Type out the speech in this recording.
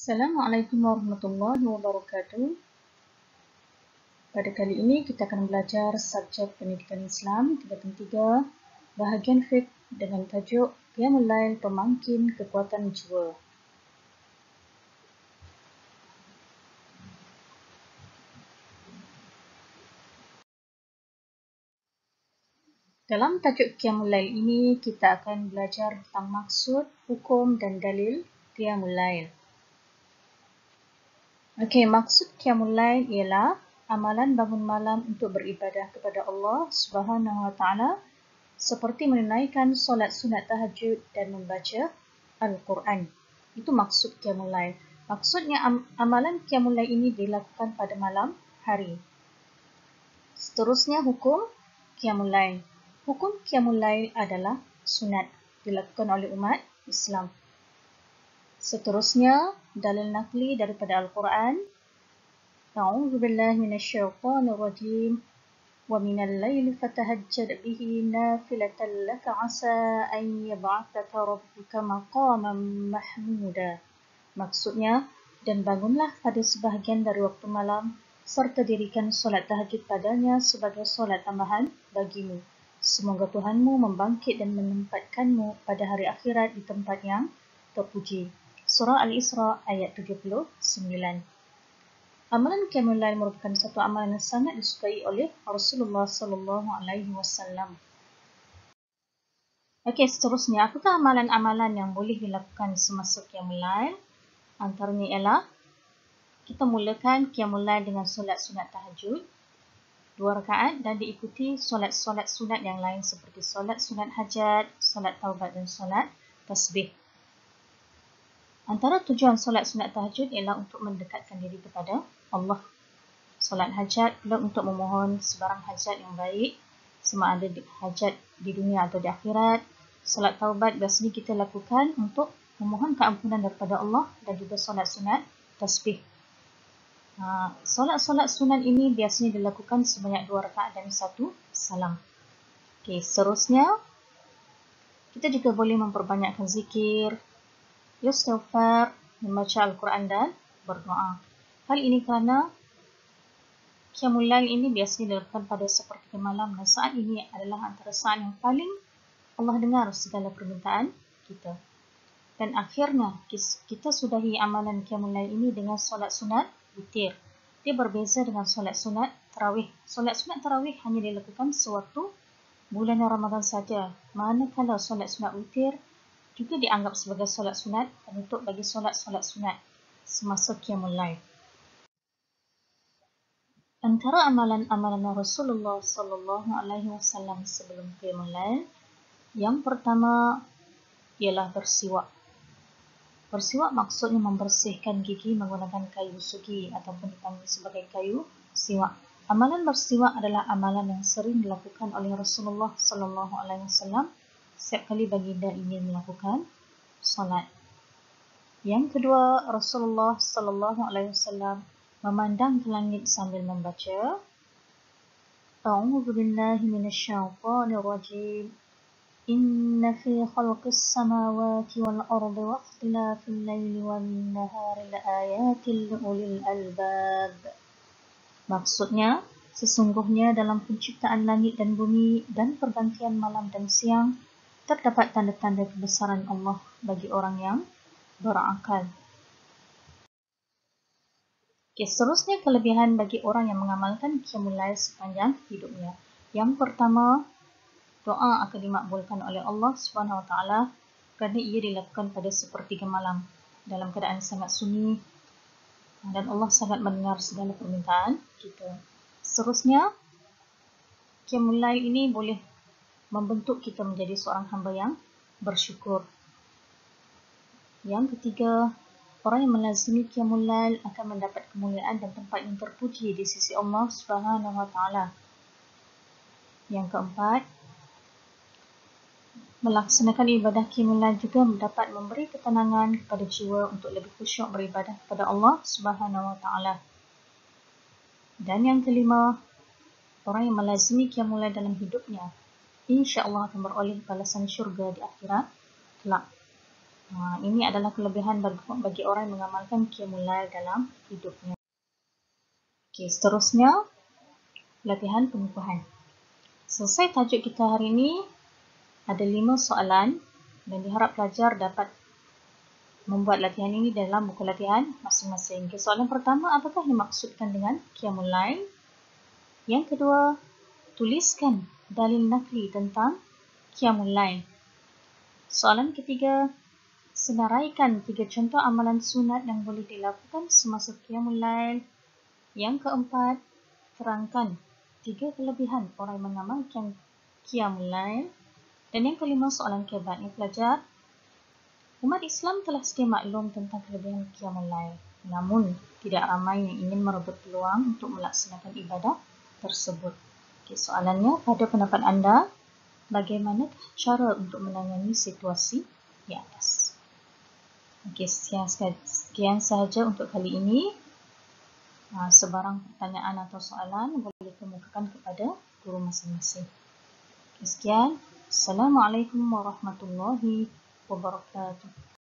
Assalamualaikum warahmatullahi wabarakatuh. Pada kali ini kita akan belajar subjek pendidikan Islam tingkatan 3, bahagian fiqh dengan tajuk Qiyamul Lail Pemangkin Kekuatan Jiwa. Dalam tajuk Qiyamul Lail ini kita akan belajar tentang maksud, hukum dan dalil Qiyamul Lail. Okey, maksud Qiyamul Lail ialah amalan bangun malam untuk beribadah kepada Allah Subhanahu Wa Taala seperti menunaikan solat sunat tahajud dan membaca Al-Quran. Itu maksud Qiyamul Lail. Maksudnya amalan Qiyamul Lail ini dilakukan pada malam hari. Seterusnya hukum Qiyamul Lail. Hukum Qiyamul Lail adalah sunat dilakukan oleh umat Islam. Seterusnya dalil nakli daripada Al-Quran. A'udzu billahi minasyaitonir rajim. Wa minal laili fatahajjad bihi nafilatan laka 'asa an yab'athaka rabbuka maqaman mahmuda. Maksudnya, dan bangunlah pada sebahagian dari waktu malam serta dirikan solat tahajud padanya sebagai solat tambahan bagimu. Semoga Tuhanmu membangkit dan menempatkanmu pada hari akhirat di tempat yang terpuji. Surah Al-Isra ayat 79. Amalan Qiyamul Lail merupakan satu amalan yang sangat disukai oleh Rasulullah sallallahu alaihi wasallam. Okey, seterusnya, apakah amalan-amalan yang boleh dilakukan semasa Qiyamul Lail? Antaranya ialah kita mulakan Qiyamul Lail dengan solat sunat tahajud 2 rakaat dan diikuti solat-solat sunat yang lain seperti solat sunat hajat, solat taubat dan solat tasbih. Antara tujuan solat sunat tahajud ialah untuk mendekatkan diri kepada Allah. Solat hajat pula untuk memohon sebarang hajat yang baik, sama ada hajat di dunia atau di akhirat. Solat taubat biasanya kita lakukan untuk memohon keampunan daripada Allah dan juga solat sunat tasbih. Solat-solat sunat ini biasanya dilakukan sebanyak 2 rakaat dan 1 salam. Okey, seterusnya kita juga boleh memperbanyakkan zikir, istighfar, membaca Al-Quran dan berdoa. Hal ini kerana Qiyamul Lail ini biasanya dilakukan pada sepertiga malam dan saat ini adalah antara saat yang paling Allah dengar segala permintaan kita. Dan akhirnya kita sudahi amalan Qiyamul Lail ini dengan solat sunat witir. Dia berbeza dengan solat sunat tarawih. Solat sunat tarawih hanya dilakukan sewaktu bulan Ramadan saja. Manakala solat sunat witir juga dianggap sebagai solat sunat penutup bagi solat-solat sunat semasa Qiyamul Lail. Antara amalan-amalan Rasulullah sallallahu alaihi wasallam sebelum Qiyamul Lail, yang pertama ialah bersiwak. Bersiwak maksudnya membersihkan gigi menggunakan kayu sugi ataupun dipanggil sebagai kayu siwak. Amalan bersiwak adalah amalan yang sering dilakukan oleh Rasulullah sallallahu alaihi wasallam setiap kali baginda ingin melakukan solat. Yang kedua, Rasulullah sallallahu alaihi wasallam memandang ke langit sambil membaca A'udzu billahi minasyaitonir rajim. Inna fi khalqis samawati wal ardi wa ikhtilafil laili wan nahari laayatil liulil albab. Maksudnya, sesungguhnya dalam penciptaan langit dan bumi dan pergantian malam dan siang terdapat tanda-tanda kebesaran Allah bagi orang yang berakal. Okay, seterusnya kelebihan bagi orang yang mengamalkan Qiyamul Lail sepanjang hidupnya. Yang pertama, doa akan dimakbulkan oleh Allah Subhanahu Wa Taala kerana ia dilakukan pada sepertiga malam dalam keadaan sangat sunyi dan Allah sangat mendengar segala permintaan kita. Seterusnya, Qiyamul Lail ini boleh membentuk kita menjadi seorang hamba yang bersyukur. Yang ketiga, orang yang melazimi Qiyamul Lail akan mendapat kemuliaan dan tempat yang terpuji di sisi Allah Subhanahu Wa Taala. Yang keempat, melaksanakan ibadah Qiyamul Lail juga dapat memberi ketenangan kepada jiwa untuk lebih khusyuk beribadah kepada Allah Subhanahu Wa Taala. Dan yang kelima, orang yang melazimi Qiyamul Lail dalam hidupnya insya-Allah akan beroleh balasan syurga di akhirat kelak. Ini adalah kelebihan bagi orang yang mengamalkan qiyamul lail dalam hidupnya. Okey, seterusnya latihan pengukuhan. Selesai tajuk kita hari ini, ada 5 soalan dan diharap pelajar dapat membuat latihan ini dalam buku latihan masing-masing. Okay, soalan pertama, apakah yang dimaksudkan dengan qiyamul lail? Yang kedua, tuliskan dalil nakli tentang qiyamul lail. Soalan ketiga, senaraikan 3 contoh amalan sunat yang boleh dilakukan semasa qiyamul lail. Yang keempat, terangkan 3 kelebihan orang yang mengamalkan qiyamul lail. Dan yang kelima, soalan kebat ni pelajar. Umat Islam telah sedia maklum tentang kelebihan qiyamul lail. Namun, tidak ramai yang ingin merebut peluang untuk melaksanakan ibadah tersebut. Okay, soalannya, pada pendapat anda, bagaimana cara untuk menangani situasi di atas? Okay, sekian sahaja untuk kali ini. Sebarang pertanyaan atau soalan boleh kemukakan kepada guru masing-masing. Sekian. Assalamualaikum warahmatullahi wabarakatuh.